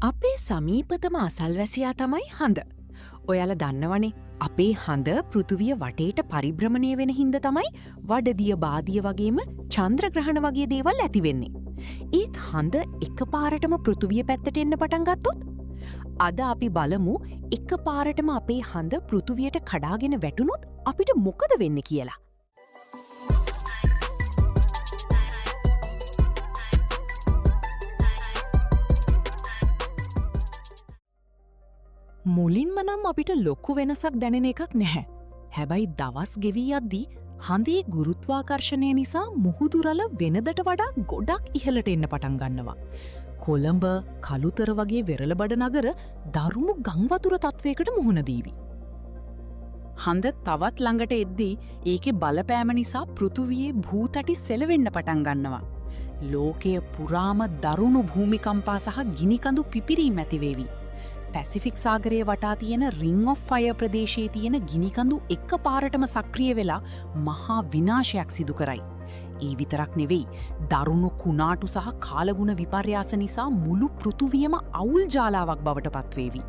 අපේ සමීපතම අසල්වැසියා තමයි හඳ. ඔයාල දන්නවනේ අපේ හඳ පෘතුවිය වටේට පරිභ්‍රමණය වෙන හින්ද තමයි වඩදිය බාදිය වගේම චන්ද්‍රග්‍රහණ වගේ දේවල් ඇතිවෙන්නේ. ඒත් හඳ එක පාරටම පෘතුවිය පැත්තට එන්න පටන් ගත්තොත්. අද අපි බලමු එක පාරටම අපේ හඳ පෘතුවියට කඩාගෙන වැටුණොත් අපිට මොකද වෙන්න කියලා. මුලින්ම නම් අපිට ලොක්කු වෙනසක් දැනෙන එකක් නැහැ. හැබැයි දවස් ගෙවී අද්දී හඳේ ගුරුත්වාකර්ශණය නිසා මුහුදුරල වෙනදට වඩා ගොඩක් ඉහලට එන්න පටන් ගන්නවා. කොළඹ කළුතර වගේ වෙරළබඩ නගර දරුණු ගංවතුර තත්ත්වයකට මුහුණදීවි. හඳ තවත් ළඟට එද්දී ඒකෙ බලපෑම නිසා පෘතුවියේ භූතටි සෙලවෙන්න පටන් ගන්නවා. ලෝකය පුරාම දරුණු භූමිකම්පා සහ ගිනිකඳු පිපිරීම් ඇතිවේවි. පැසිෆික් සාගරයේ වටා තියෙන රිං ඔෆ් ෆයර් ප්‍රදේශයේ තියෙන ගිනිකඳු එක පාරටම සක්‍රිය වෙලා මහා විනාශයක් සිදු කරයි. ඒ විතරක් නෙවෙයි, දරුණු කුණාටු සහ කාලගුණ විපර්යාස නිසා මුළු පෘතුවියම අවුල් ජාලාවක් බවට පත්වේවි.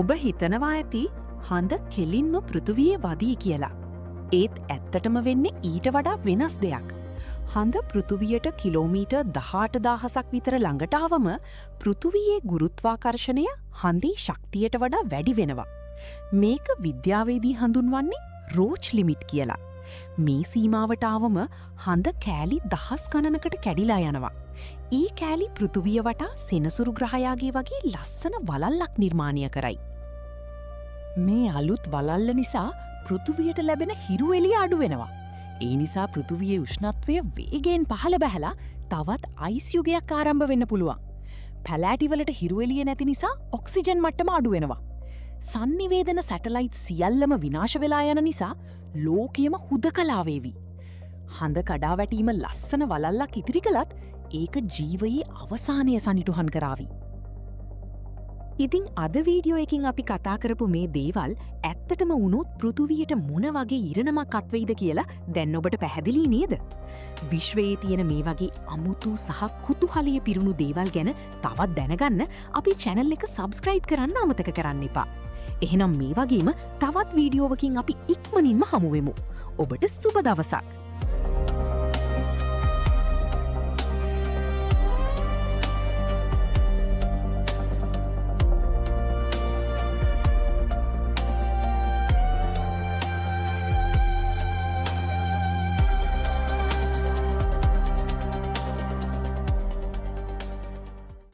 ඔබ හිතනවා ඇති හඳ කෙලින්ම පෘතුවියේ වදී කියලා. ඒත් ඇත්තටම වෙන්නේ ඊට වඩා වෙනස් දෙයක්. හඳ පෘතුවියට කිලෝමීටර් 18,000ක් විතර ළඟටාවම පෘතුවියේ ගුරුත්වාකර්ශණය හඳේ ශක්තියට වඩා වැඩි වෙනවා. මේක විද්‍යාවේදී හඳුන්වන්නේ රෝච් ලිමිට් කියලා. මේ සීමාවටාවම හඳ කෑලි දහස් ගණනකට කැඩිලා යනවා. ඒ කෑලි පෘතුවිය වටා සෙනසුරු ග්‍රහයාගේ වගේ ලස්සන වලල්ලක් නිර්මාණය කරයි. මේ අලුත් වලල්ල නිසා පෘතුවියට ලැබෙන හිරු එළිය අඩු වෙනවා. ඒ නිසා පෘතුවියේ උෂ්ණත්වය වේගෙන් පහළ බැහැලා තවත් අයිස් යුගයක් ආරම්භ වෙන්න පුළුවන්. පැලෑටිවලට හිරු එළිය නැති නිසා ඔක්සිජන් මට්ටම අඩු වෙනවා. සංනිවේදන සැටලයිට් සියල්ලම විනාශ වෙලා යන නිසා ලෝකයම හුදකලා වේවි. හඳ කඩා වැටීම ලස්සන වලල්ලක් ඉතිරි කළත් ඒක ජීවයේ අවසානය සනිටුහන් කරાવી. ඉතින් අද වීඩියෝ එකකින් අපි කතා කරපු මේ දේවල් ඇත්තටම වුණොත් පෘතුවියට මොන වගේ ඉරණමක් අත්වෙයිද කියලා දැන් ඔබට පැහැදිලි නේද? විශ්වයේ තියෙන මේ වගේ අමුතු සහ කුතුහලයේ පිරුණු දේවල් ගැන තවත් දැනගන්න අපි channel එක subscribe කරන්න අමතක කරන්න එපා. එහෙනම් මේ වගේම තවත් වීඩියෝවකින් අපි ඉක්මනින්ම හමු වෙමු. ඔබට සුබ දවසක්.